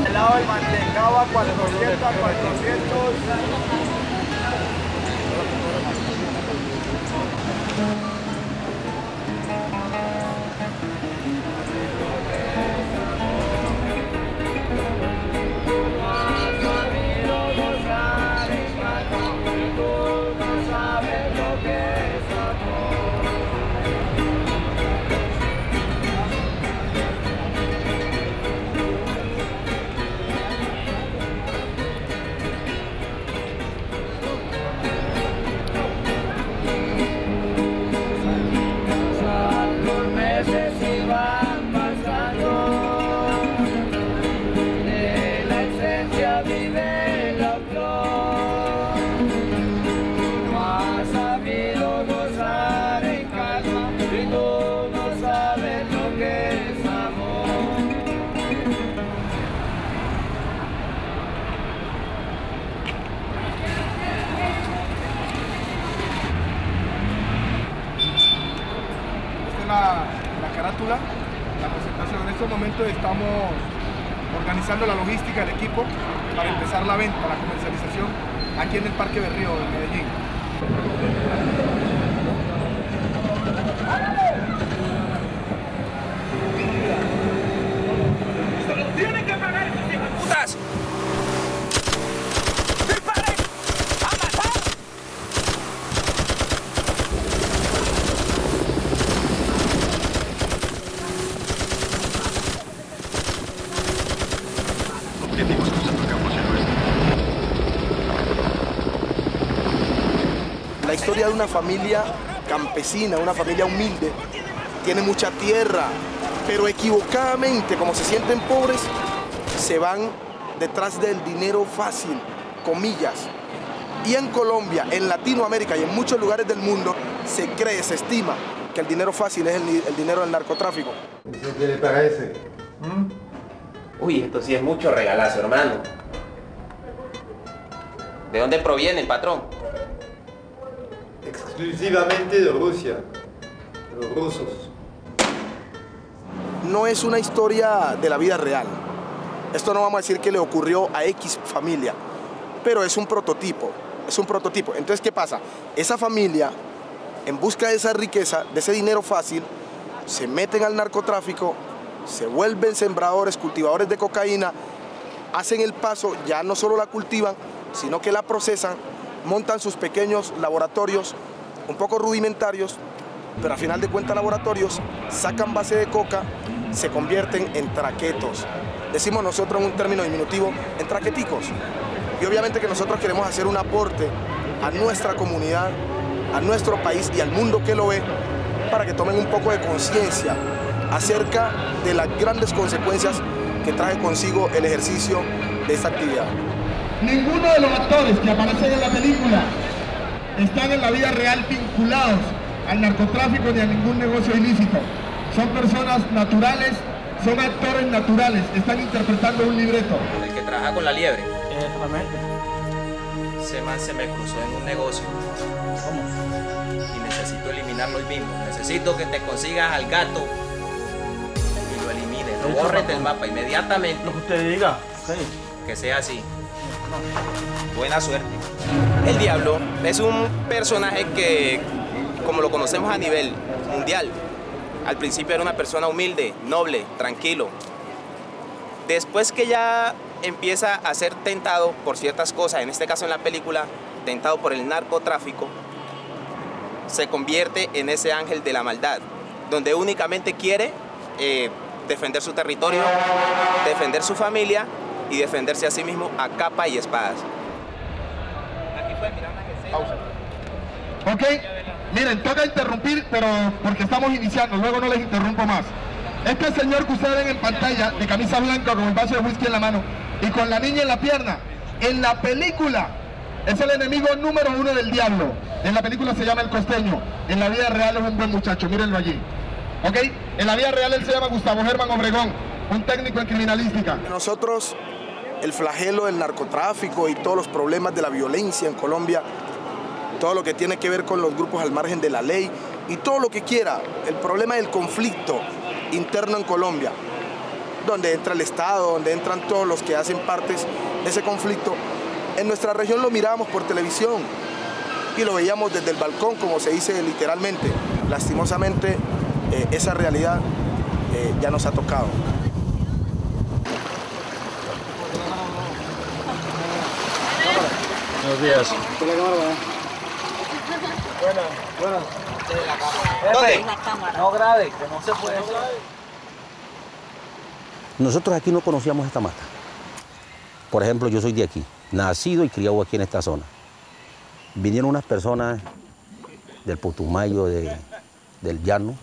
Helado de mantecado a 400 a 400. La carátula, la presentación. En estos momentos estamos organizando la logística del equipo para empezar la venta, la comercialización aquí en el Parque Berrío de Medellín. ¡Tienen que pagar estos hijos de putas! ¡Disparen! ¡A matar! La historia de una familia campesina, una familia humilde, tiene mucha tierra, pero equivocadamente, como se sienten pobres, se van detrás del dinero fácil, comillas. Y en Colombia, en Latinoamérica y en muchos lugares del mundo, se cree, se estima que el dinero fácil es el dinero del narcotráfico. ¿Eso qué le parece? Uy, esto sí es mucho regalazo, hermano. ¿De dónde proviene el patrón? Exclusivamente de Rusia, de los rusos. No es una historia de la vida real. Esto no vamos a decir que le ocurrió a X familia, pero es un prototipo, es un prototipo. Entonces, ¿qué pasa? Esa familia, en busca de esa riqueza, de ese dinero fácil, se meten al narcotráfico, se vuelven sembradores, cultivadores de cocaína, hacen el paso, ya no solo la cultivan, sino que la procesan, montan sus pequeños laboratorios, un poco rudimentarios, pero a final de cuentas laboratorios, sacan base de coca, se convierten en traquetos. Decimos nosotros en un término diminutivo, en traqueticos. Y obviamente que nosotros queremos hacer un aporte a nuestra comunidad, a nuestro país y al mundo que lo ve, para que tomen un poco de conciencia acerca de las grandes consecuencias que trae consigo el ejercicio de esta actividad. Ninguno de los actores que aparecen en la película están en la vida real vinculados al narcotráfico ni a ningún negocio ilícito. Son personas naturales, son actores naturales, están interpretando un libreto. El que trabaja con la liebre. Exactamente. Ese man se me cruzó en un negocio. ¿Cómo? Y necesito eliminarlo hoy mismo. Necesito que te consigas al gato y lo elimines. Lo borres del mapa inmediatamente. Lo que usted diga. Sí. Que sea así. Buena suerte. El Diablo es un personaje que, como lo conocemos a nivel mundial, Al principio era una persona humilde, noble, tranquilo. Después que ya empieza a ser tentado por ciertas cosas, en este caso en la película, tentado por el narcotráfico, se convierte en ese ángel de la maldad, donde únicamente quiere defender su territorio, defender su familia y defenderse a sí mismo a capa y espadas. Aquí pueden mirar las escenas. Pausa. Ok, miren, toca interrumpir, pero porque estamos iniciando, luego no les interrumpo más. Este señor que ustedes ven en pantalla, de camisa blanca con el vaso de whisky en la mano y con la niña en la pierna, en la película es el enemigo número 1 del diablo. En la película se llama El Costeño, en la vida real es un buen muchacho, mírenlo allí. ¿Ok? En la vida real él se llama Gustavo Germán Obregón, un técnico en criminalística. Nosotros, el flagelo del narcotráfico y todos los problemas de la violencia en Colombia, todo lo que tiene que ver con los grupos al margen de la ley y todo lo que quiera, el problema del conflicto interno en Colombia, donde entra el Estado, donde entran todos los que hacen partes de ese conflicto. En nuestra región lo mirábamos por televisión y lo veíamos desde el balcón, como se dice literalmente. Lastimosamente, esa realidad ya nos ha tocado. Buenos días. Buenas. ¿Dónde? No grave, que no se puede. Nosotros aquí no conocíamos esta mata. Por ejemplo, yo soy de aquí, nacido y criado aquí en esta zona. Vinieron unas personas del Putumayo, del Llano,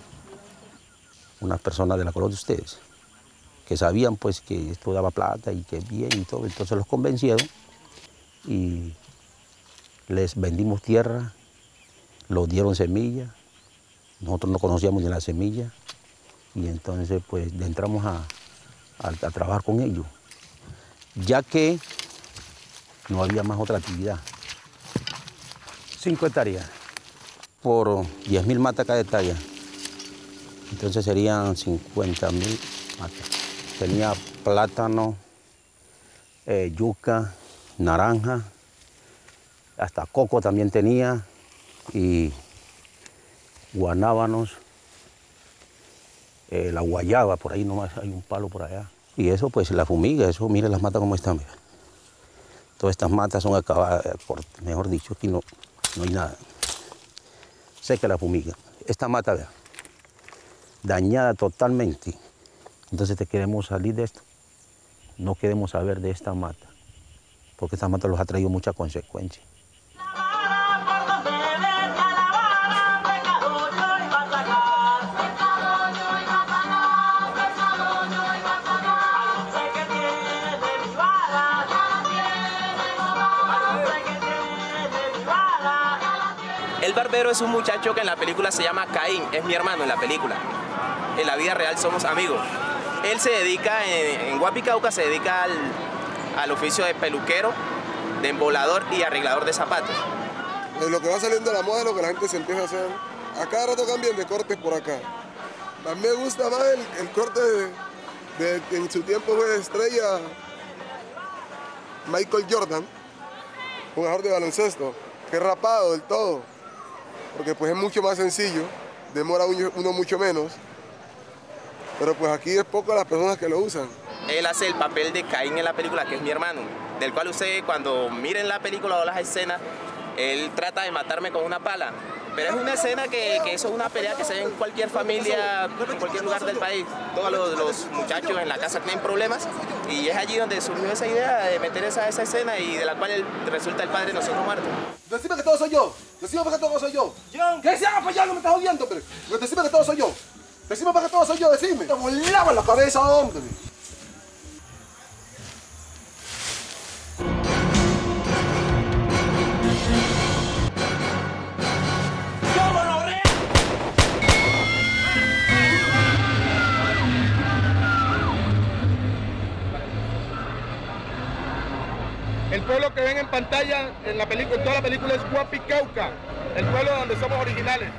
unas personas de la colonia de ustedes, que sabían pues que esto daba plata y que bien y todo, entonces los convencieron y les vendimos tierra, los dieron semilla, nosotros no conocíamos ni la semilla y entonces pues entramos a trabajar con ellos, ya que no había más otra actividad. 5 hectáreas por 10.000 matas cada hectárea. Entonces serían 50.000 matas. Tenía plátano, yuca, naranja, hasta coco también tenía y guanábanos, la guayaba, por ahí nomás hay un palo por allá. Y eso pues la fumiga, eso miren las matas como están. Mira. Todas estas matas son acabadas, mejor dicho, aquí no hay nada. Seca la fumiga. Esta mata, vea, dañada totalmente. Entonces te queremos salir de esto. No queremos saber de esta mata, porque esta mata los ha traído muchas consecuencias. El barbero es un muchacho que en la película se llama Caín, es mi hermano en la película. En la vida real somos amigos. Él se dedica, en Guapicauca se dedica al oficio de peluquero, de embolador y arreglador de zapatos. Lo que va saliendo de la moda es lo que la gente se empieza a hacer. A cada rato cambian de cortes por acá. A mí me gusta más el corte de que en su tiempo fue estrella Michael Jordan, jugador de baloncesto, que es rapado del todo, porque pues es mucho más sencillo, demora uno mucho menos, pero pues aquí es poco las personas que lo usan. Él hace el papel de Caín en la película, que es mi hermano, del cual usted cuando miren la película o las escenas, él trata de matarme con una pala. Pero es una escena que eso es una pelea que se ve en cualquier familia, en cualquier lugar del país. Todos los muchachos en la casa tienen problemas y es allí donde surgió esa idea de meter esa escena y de la cual resulta el padre de nosotros muertos. Decime que todo soy yo. Decime que todo soy yo. ¿Qué se haga para allá? No me estás odiando, hombre. Decime que todo soy yo. Decime para que todo soy yo, decime. Te volaba la cabeza, hombre. El pueblo que ven en pantalla en la película, en toda la película es Guapicauca, el pueblo donde somos originales,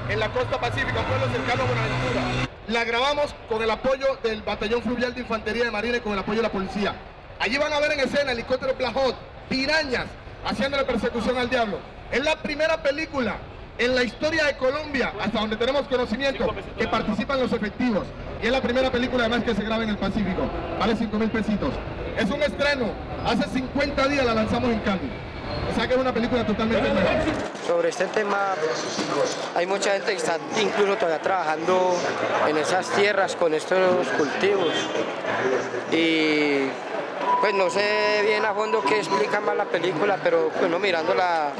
en la costa pacífica, un pueblo cercano a Buenaventura. La grabamos con el apoyo del Batallón Fluvial de Infantería de Marina y con el apoyo de la policía. Allí van a ver en escena helicópteros Blahot, pirañas, haciéndole persecución al diablo. Es la primera película en la historia de Colombia, hasta donde tenemos conocimiento, que participan los efectivos. Y es la primera película además que se graba en el Pacífico. Vale 5.000 pesitos. Es un estreno. Hace 50 días la lanzamos en Cali. O sea que es una película totalmente nueva. Sobre este tema hay mucha gente que está incluso todavía trabajando en esas tierras con estos cultivos. Y pues no sé bien a fondo qué explica más la película, pero bueno, mirándola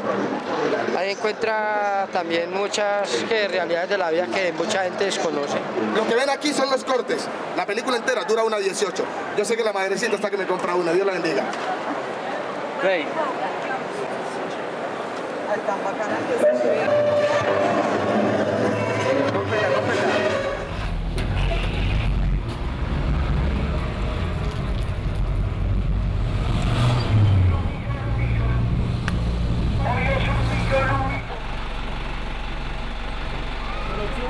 ahí encuentra también muchas realidades de la vida que mucha gente desconoce. Lo que ven aquí son los cortes. La película entera dura 1:18. Yo sé que la madrecita está que me compra una. Dios la bendiga. Hey.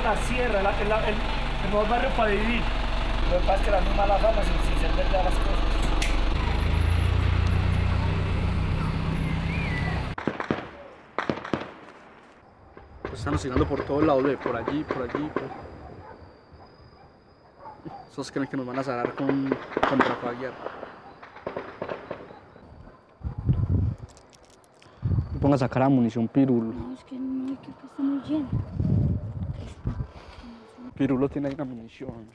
La sierra, el mejor barrio para vivir. Lo que pasa es que la misma la fama sin ser verdad las cosas. Pues están llegando por todos lados, por allí, Esos creen que nos van a cerrar con Rafaguiar. Me ponga a sacar a munición Pirulo. No, es que no, que acá está muy lleno. Pirulo tiene ahí una munición.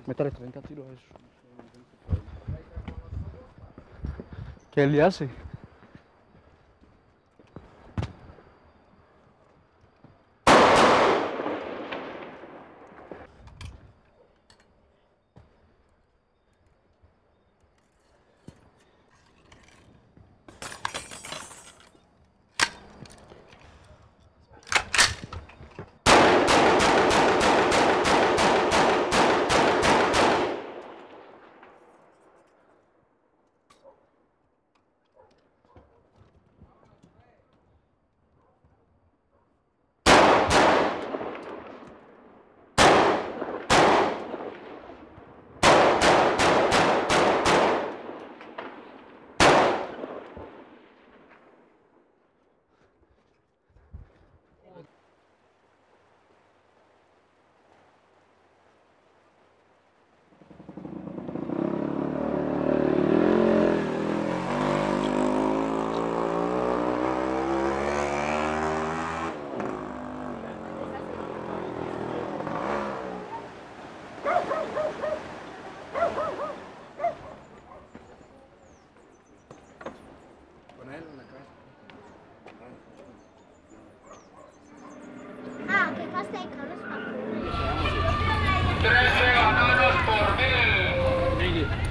Métale 30 tiros a eso. ¿Qué le hace?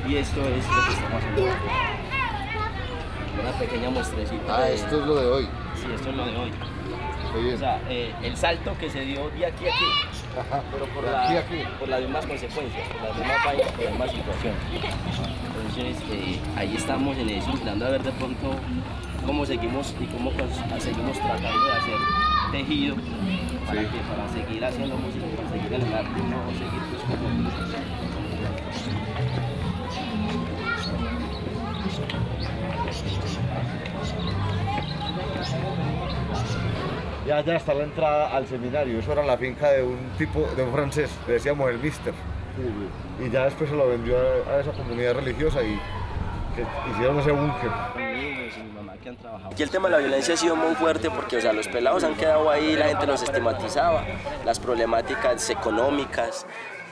Y esto es lo que estamos haciendo. Una pequeña muestrecita. Ah, esto es lo de hoy. Sí, esto es lo de hoy. O sea, el salto que se dio de aquí a aquí. Ajá, pero por las mismas consecuencias, por las mismas vainas, por la misma situación. Entonces, ahí estamos en eso, mirando a ver de pronto cómo seguimos y cómo seguimos tratando de hacer tejido para seguir haciendo música, para seguir en el arte, no seguir pues como... Ya está la entrada al seminario. Eso era en la finca de un francés, le decíamos el Mister. Y ya después se lo vendió a esa comunidad religiosa y que hicieron ese búnker. Aquí el tema de la violencia ha sido muy fuerte porque, o sea, los pelados han quedado ahí, la gente los estigmatizaba, las problemáticas económicas,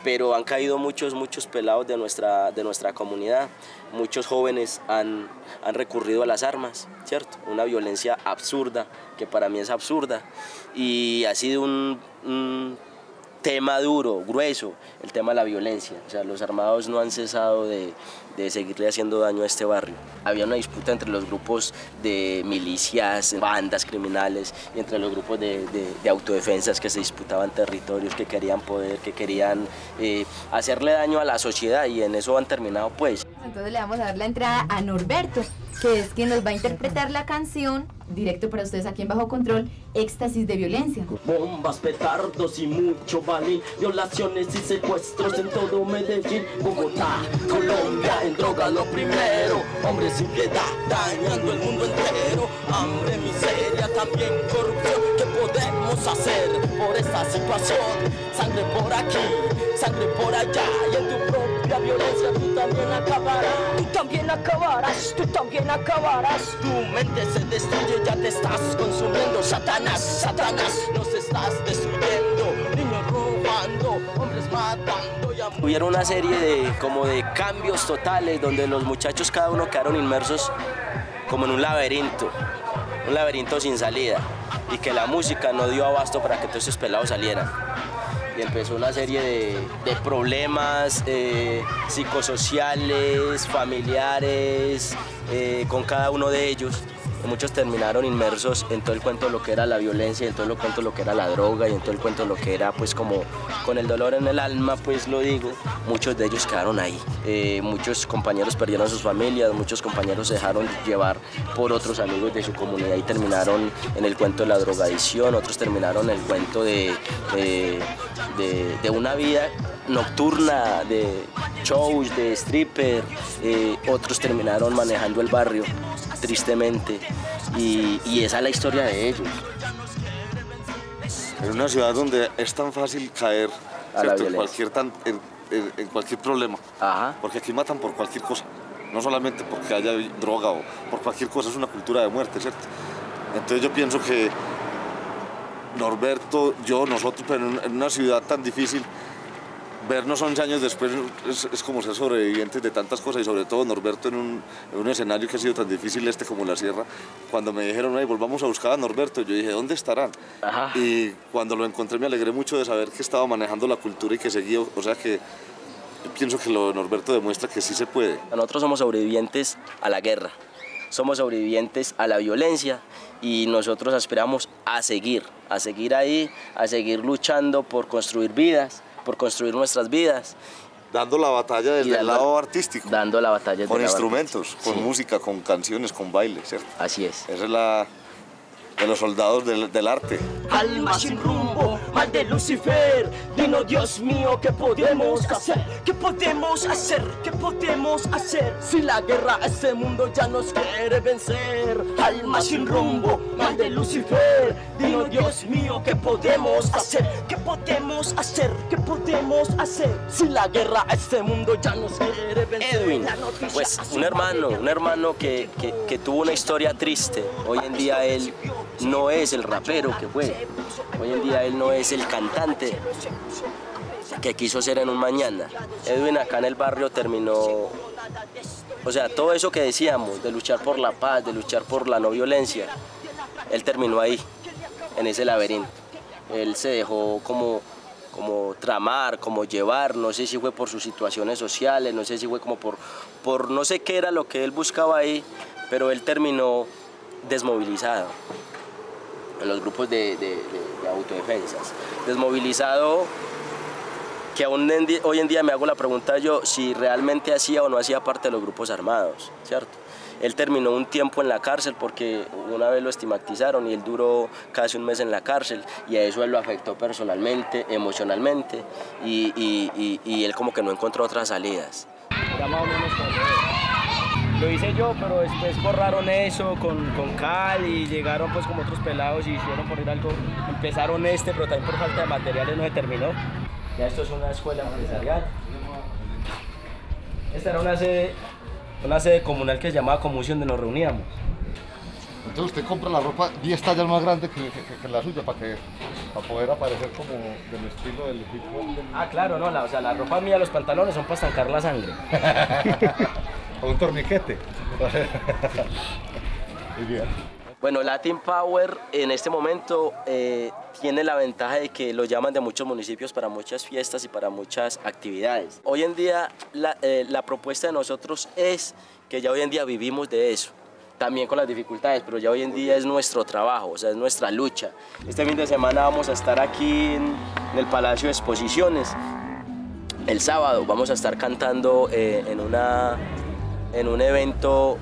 pero han caído muchos pelados de nuestra comunidad. Muchos jóvenes han recurrido a las armas, ¿cierto? Una violencia absurda, que para mí es absurda, y ha sido un tema duro, grueso, el tema de la violencia. O sea, los armados no han cesado de seguirle haciendo daño a este barrio. Había una disputa entre los grupos de milicias, bandas criminales, y entre los grupos de autodefensas que se disputaban territorios, que querían poder, que querían hacerle daño a la sociedad, y en eso han terminado pues. Entonces le vamos a dar la entrada a Norberto. que es quien nos va a interpretar la canción, directo para ustedes aquí en Bajo Control, Éxtasis de Violencia. Bombas, petardos y mucho balín, violaciones y secuestros en todo Medellín, Bogotá, Colombia, en droga lo primero, hombres sin piedad, dañando el mundo entero, hambre, miseria, también corrupción. ¿Qué podemos hacer por esta situación? Sangre por aquí, sangre por allá, y en tu propia violencia tú también acabarás. Tú también acabarás, tú también acabarás. Tu mente se destruye, ya te estás consumiendo. Satanás, Satanás, nos estás destruyendo. Niños robando, hombres matando. Hubieron una serie de cambios totales donde los muchachos cada uno quedaron inmersos como en un laberinto sin salida, y que la música no dio abasto para que todos esos pelados salieran. Y empezó una serie de problemas psicosociales, familiares, con cada uno de ellos. Muchos terminaron inmersos en todo el cuento de lo que era la violencia, en todo el cuento de lo que era la droga, y en todo el cuento de lo que era, pues, como con el dolor en el alma, pues lo digo. Muchos de ellos quedaron ahí. Muchos compañeros perdieron a sus familias, muchos compañeros se dejaron llevar por otros amigos de su comunidad y terminaron en el cuento de la drogadicción, otros terminaron en el cuento de una vida nocturna, de shows, de stripper, otros terminaron manejando el barrio, tristemente, y esa es la historia de ellos. En una ciudad donde es tan fácil caer en cualquier problema, porque aquí matan por cualquier cosa, no solamente porque haya droga o por cualquier cosa, es una cultura de muerte, ¿cierto? Entonces yo pienso que Norberto, nosotros, pero en una ciudad tan difícil, vernos 11 años después es como ser sobrevivientes de tantas cosas, y sobre todo Norberto en un escenario que ha sido tan difícil como la sierra. Cuando me dijeron, "Ay, volvamos a buscar a Norberto", yo dije, ¿dónde estarán? Y cuando lo encontré me alegré mucho de saber que estaba manejando la cultura y que seguía, o sea que yo pienso que lo de Norberto demuestra que sí se puede. Nosotros somos sobrevivientes a la guerra, somos sobrevivientes a la violencia, y nosotros aspiramos a seguir ahí, a seguir luchando por construir vidas, por construir nuestras vidas. Dando la batalla desde el lado artístico. Dando la batalla con instrumentos, con música, con canciones, con baile, ¿cierto? Así es. Esa es la de los soldados del arte. Alma sin rumbo, mal de Lucifer, dinos Dios mío, ¿qué podemos hacer? ¿Qué podemos hacer? ¿Qué podemos hacer? Si la guerra a este mundo ya nos quiere vencer. Alma sin rumbo, mal de Lucifer, dinos Dios mío, ¿qué podemos hacer? ¿Qué podemos hacer? ¿Qué podemos hacer? Si la guerra a este mundo ya nos quiere vencer. Edwin, pues un hermano que tuvo una historia triste. Hoy en día él no es el rapero que fue. Hoy en día él no es el cantante que quiso ser en un mañana. Edwin acá en el barrio terminó, o sea, todo eso que decíamos, de luchar por la paz, de luchar por la no violencia, él terminó ahí, en ese laberinto. Él se dejó como tramar, como llevar, no sé si fue por sus situaciones sociales, no sé si fue como por no sé qué era lo que él buscaba ahí, pero él terminó desmovilizado en los grupos de autodefensas, desmovilizado, que hoy en día me hago la pregunta yo si realmente hacía o no hacía parte de los grupos armados, ¿cierto? Él terminó un tiempo en la cárcel porque una vez lo estigmatizaron y él duró casi un mes en la cárcel, y a eso él lo afectó personalmente, emocionalmente, y él como que no encontró otras salidas. Lo hice yo, pero después borraron eso con Cal, y llegaron pues como otros pelados y hicieron por ir algo. Empezaron pero también por falta de materiales no se terminó. Ya esto es una escuela empresarial. Esta era una sede comunal que se llamaba Comusión, donde nos reuníamos. Entonces usted compra la ropa 10 tallas más grande que la suya para poder aparecer como del estilo del equipo. Ah, claro, no, o sea, la ropa mía, los pantalones son para estancar la sangre. O un torniquete. Muy bien. Bueno, Latin Power en este momento tiene la ventaja de que lo llaman de muchos municipios para muchas fiestas y para muchas actividades. Hoy en día la propuesta de nosotros es que ya hoy en día vivimos de eso, también con las dificultades, pero ya hoy en día es nuestro trabajo, o sea, es nuestra lucha. Este fin de semana vamos a estar aquí en el Palacio de Exposiciones. El sábado vamos a estar cantando en un evento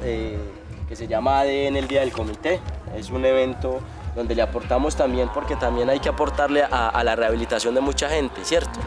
que se llama ADN el Día del Comité. Es un evento donde le aportamos también, porque también hay que aportarle a la rehabilitación de mucha gente, ¿cierto?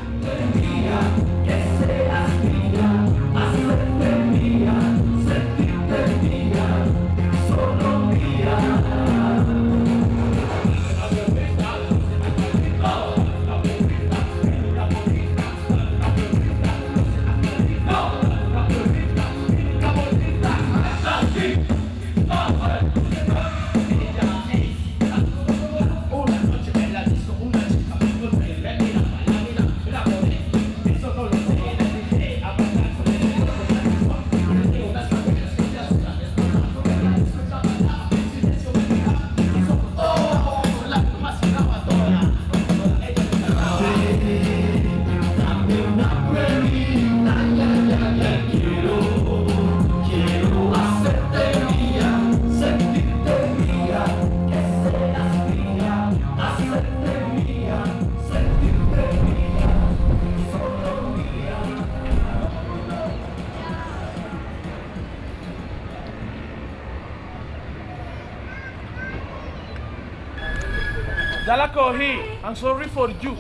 Ya la cogí. I'm sorry for you.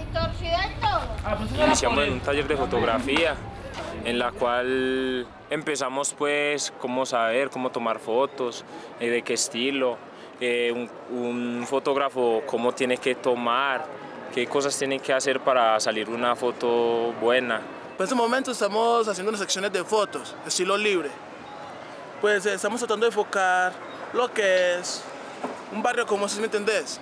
Iniciamos en un taller de fotografía en la cual empezamos pues cómo saber, cómo tomar fotos, de qué estilo, un fotógrafo cómo tiene que tomar, qué cosas tiene que hacer para salir una foto buena. En este momento estamos haciendo unas secciones de fotos, estilo libre. Pues estamos tratando de enfocar lo que es un barrio como si me entendés.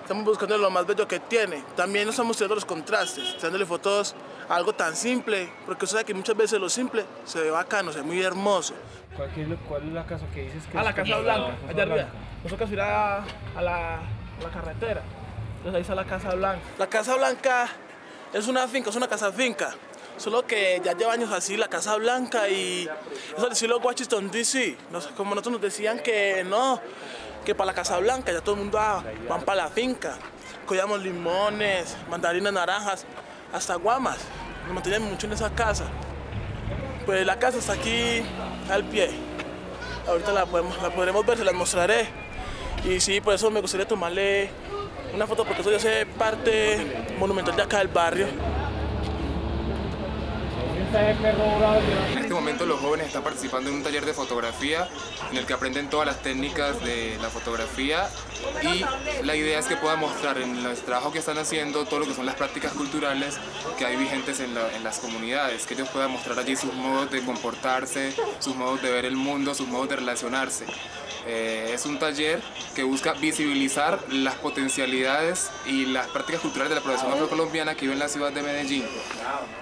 Estamos buscando lo más bello que tiene. También nos estamos tirando los contrastes, dándole fotos a algo tan simple, porque usted sabe que muchas veces lo simple se ve bacano, se ve muy hermoso. ¿Cuál es la casa que dices que la es? Casa Blanca, allá arriba. Nosotros ir a la carretera. Entonces ahí está la Casa Blanca. La Casa Blanca es una finca, es una casa finca. Solo que ya lleva años así la Casa Blanca y eso del estilo Washington DC. Como nosotros nos decían que no, que para la Casa Blanca ya todo el mundo van para la finca. Cogíamos limones, mandarinas, naranjas, hasta guamas. Nos manteníamos mucho en esa casa. Pues la casa está aquí al pie. Ahorita la podremos ver, se las mostraré. Y sí, por eso me gustaría tomarle una foto, porque eso ya hace parte monumental de acá del barrio. En este momento los jóvenes están participando en un taller de fotografía en el que aprenden todas las técnicas de la fotografía y la idea es que puedan mostrar en el trabajo que están haciendo todo lo que son las prácticas culturales que hay vigentes en las comunidades, que ellos puedan mostrar allí sus modos de comportarse, sus modos de ver el mundo, sus modos de relacionarse. Es un taller que busca visibilizar las potencialidades y las prácticas culturales de la población afrocolombiana que vive en la ciudad de Medellín.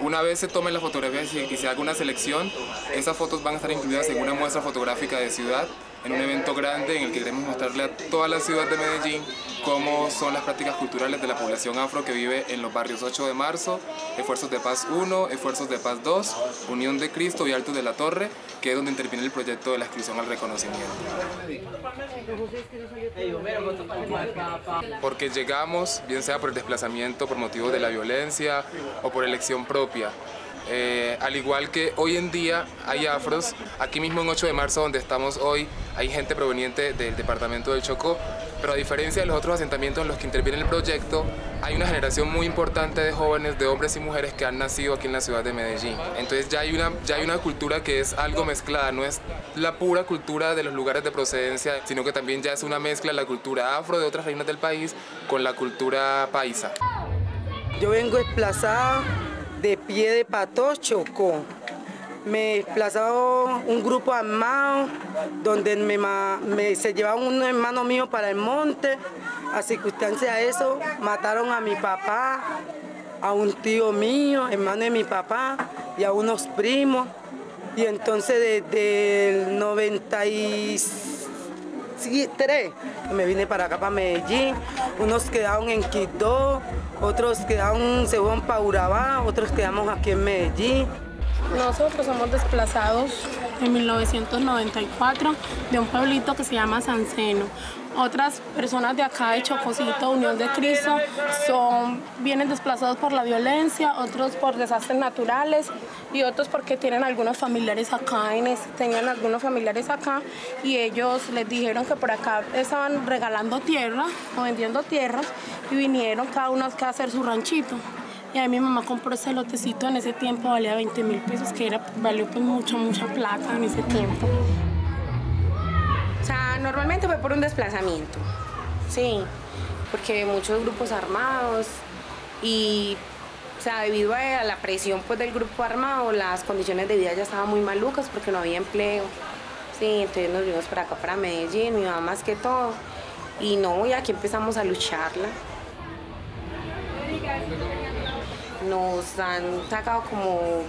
Una vez se tomen las fotografías y se haga una selección, esas fotos van a estar incluidas en una muestra fotográfica de ciudad, en un evento grande en el que queremos mostrarle a toda la ciudad de Medellín cómo son las prácticas culturales de la población afro que vive en los barrios 8 de Marzo, Esfuerzos de Paz 1, Esfuerzos de Paz 2, Unión de Cristo y Altos de la Torre, que es donde interviene el proyecto de la exclusión al reconocimiento. Porque llegamos, bien sea por el desplazamiento, por motivos de la violencia o por elección propia. Al igual que hoy en día hay afros, aquí mismo en 8 de marzo donde estamos hoy, hay gente proveniente del departamento del Chocó, pero a diferencia de los otros asentamientos en los que interviene el proyecto, hay una generación muy importante de jóvenes, de hombres y mujeres que han nacido aquí en la ciudad de Medellín. Entonces ya hay una cultura que es algo mezclada, no es la pura cultura de los lugares de procedencia, sino que también ya es una mezcla de la cultura afro de otras regiones del país con la cultura paisa. Yo vengo desplazada de Pie de Pato, Chocó. Me desplazaba un grupo armado donde se llevaban unos hermanos míos para el monte. A circunstancia de eso, mataron a mi papá, a un tío mío, hermano de mi papá, y a unos primos. Y entonces desde el 93 me vine para acá, para Medellín. Unos quedaron en Quito, otros se fueron para Urabá, otros quedamos aquí en Medellín. Nosotros somos desplazados en 1994 de un pueblito que se llama San Seno, Otras personas de acá de Chococito, Unión de Cristo, vienen desplazados por la violencia, otros por desastres naturales y otros porque tienen algunos familiares acá, tenían algunos familiares acá y ellos les dijeron que por acá estaban regalando tierra o vendiendo tierras y vinieron cada uno acá a hacer su ranchito. Y ahí mi mamá compró ese lotecito, en ese tiempo valía 20.000 pesos, que valió pues mucha plata en ese tiempo. O sea, normalmente fue por un desplazamiento, sí, porque muchos grupos armados y, o sea, debido a la presión pues, del grupo armado, las condiciones de vida ya estaban muy malucas porque no había empleo, sí, entonces nos vinimos para acá, para Medellín, mi mamá más que todo, y no, y aquí empezamos a lucharla. Nos han sacado como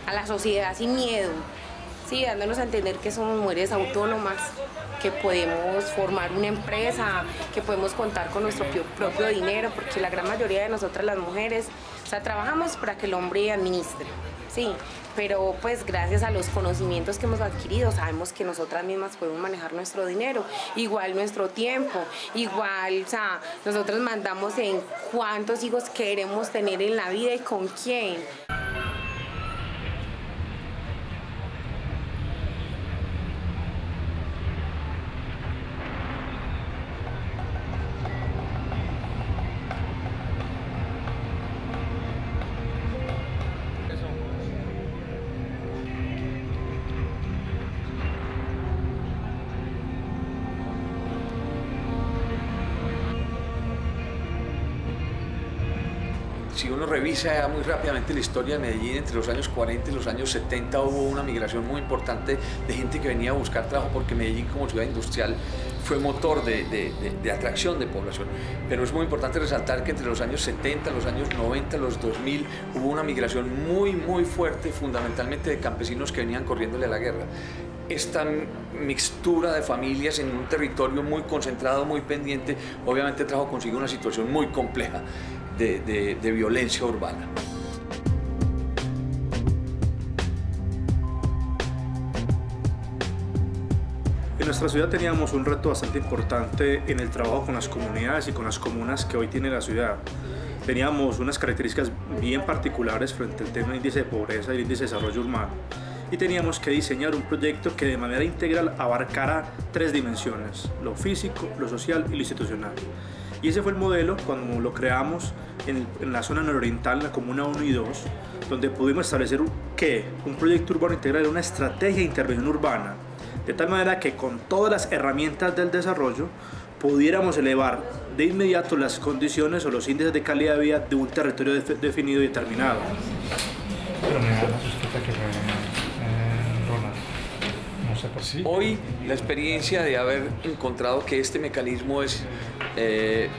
a la sociedad sin miedo, sí, dándonos a entender que somos mujeres autónomas, que podemos formar una empresa, que podemos contar con nuestro propio dinero, porque la gran mayoría de nosotras las mujeres, o sea, trabajamos para que el hombre administre, sí, pero pues gracias a los conocimientos que hemos adquirido, sabemos que nosotras mismas podemos manejar nuestro dinero, igual nuestro tiempo, igual, o sea, nosotros mandamos en cuántos hijos queremos tener en la vida y con quién. Si uno revisa muy rápidamente la historia de Medellín, entre los años 40 y los años 70 hubo una migración muy importante de gente que venía a buscar trabajo porque Medellín como ciudad industrial fue motor de atracción de población. Pero es muy importante resaltar que entre los años 70, los años 90, los 2000 hubo una migración muy fuerte, fundamentalmente de campesinos que venían corriéndole a la guerra. Esta mixtura de familias en un territorio muy concentrado, muy pendiente, obviamente trajo consigo una situación muy compleja de violencia urbana. En nuestra ciudad teníamos un reto bastante importante en el trabajo con las comunidades y con las comunas que hoy tiene la ciudad. Teníamos unas características bien particulares frente al tema del índice de pobreza y el índice de desarrollo urbano. Y teníamos que diseñar un proyecto que de manera integral abarcara tres dimensiones: lo físico, lo social y lo institucional. Y ese fue el modelo cuando lo creamos en la zona nororiental, en la comuna 1 y 2, donde pudimos establecer un proyecto urbano integral era una estrategia de intervención urbana, de tal manera que con todas las herramientas del desarrollo pudiéramos elevar de inmediato las condiciones o los índices de calidad de vida de un territorio definido y determinado. Hoy la experiencia de haber encontrado que este mecanismo es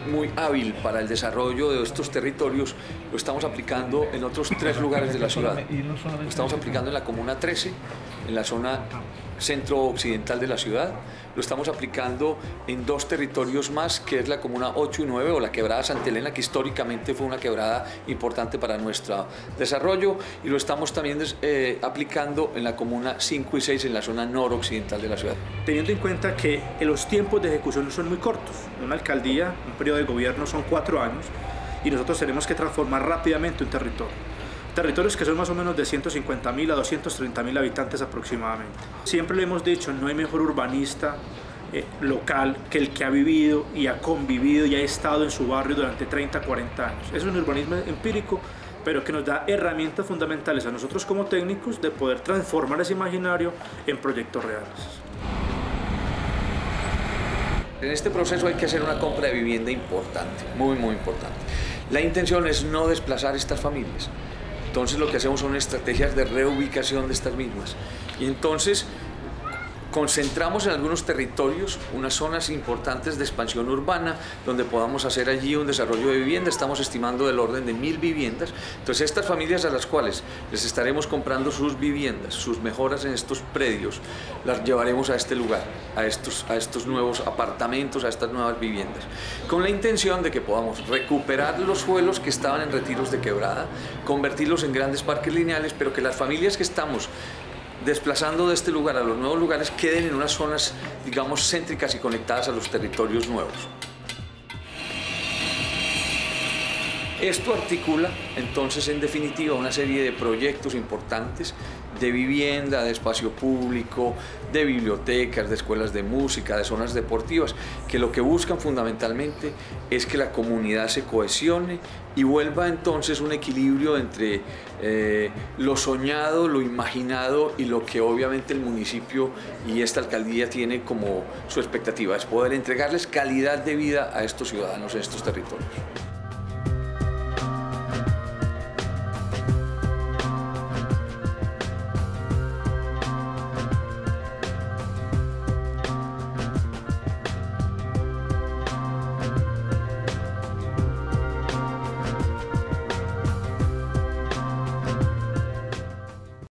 muy hábil para el desarrollo de estos territorios, lo estamos aplicando en otros 3 lugares de la ciudad. Lo estamos aplicando en la Comuna 13, en la zona centro-occidental de la ciudad. Lo estamos aplicando en 2 territorios más, que es la Comuna 8 y 9, o la Quebrada Santa Elena, que históricamente fue una quebrada importante para nuestro desarrollo, y lo estamos también aplicando en la Comuna 5 y 6, en la zona noroccidental de la ciudad. Teniendo en cuenta que los tiempos de ejecución son muy cortos, una alcaldía, un periodo de gobierno son 4 años, y nosotros tenemos que transformar rápidamente un territorio. Territorios que son más o menos de 150.000 a 230.000 habitantes aproximadamente. Siempre le hemos dicho, no hay mejor urbanista local que el que ha vivido y ha convivido y ha estado en su barrio durante 30, 40 años. Es un urbanismo empírico, pero que nos da herramientas fundamentales a nosotros como técnicos de poder transformar ese imaginario en proyectos reales. En este proceso hay que hacer una compra de vivienda importante, muy importante. La intención es no desplazar estas familias. Entonces lo que hacemos son estrategias de reubicación de estas mismas. Y entonces concentramos en algunos territorios unas zonas importantes de expansión urbana donde podamos hacer allí un desarrollo de vivienda. Estamos estimando del orden de 1000 viviendas. Entonces estas familias a las cuales les estaremos comprando sus viviendas, sus mejoras en estos predios, las llevaremos a este lugar, a estos nuevos apartamentos, a estas nuevas viviendas, con la intención de que podamos recuperar los suelos que estaban en retiros de quebrada, convertirlos en grandes parques lineales, pero que las familias que estamos desplazando de este lugar a los nuevos lugares, queden en unas zonas, digamos, céntricas y conectadas a los territorios nuevos. Esto articula entonces en definitiva una serie de proyectos importantes de vivienda, de espacio público, de bibliotecas, de escuelas de música, de zonas deportivas, que lo que buscan fundamentalmente es que la comunidad se cohesione y vuelva entonces un equilibrio entre lo soñado, lo imaginado y lo que obviamente el municipio y esta alcaldía tiene como su expectativa, es poder entregarles calidad de vida a estos ciudadanos en estos territorios.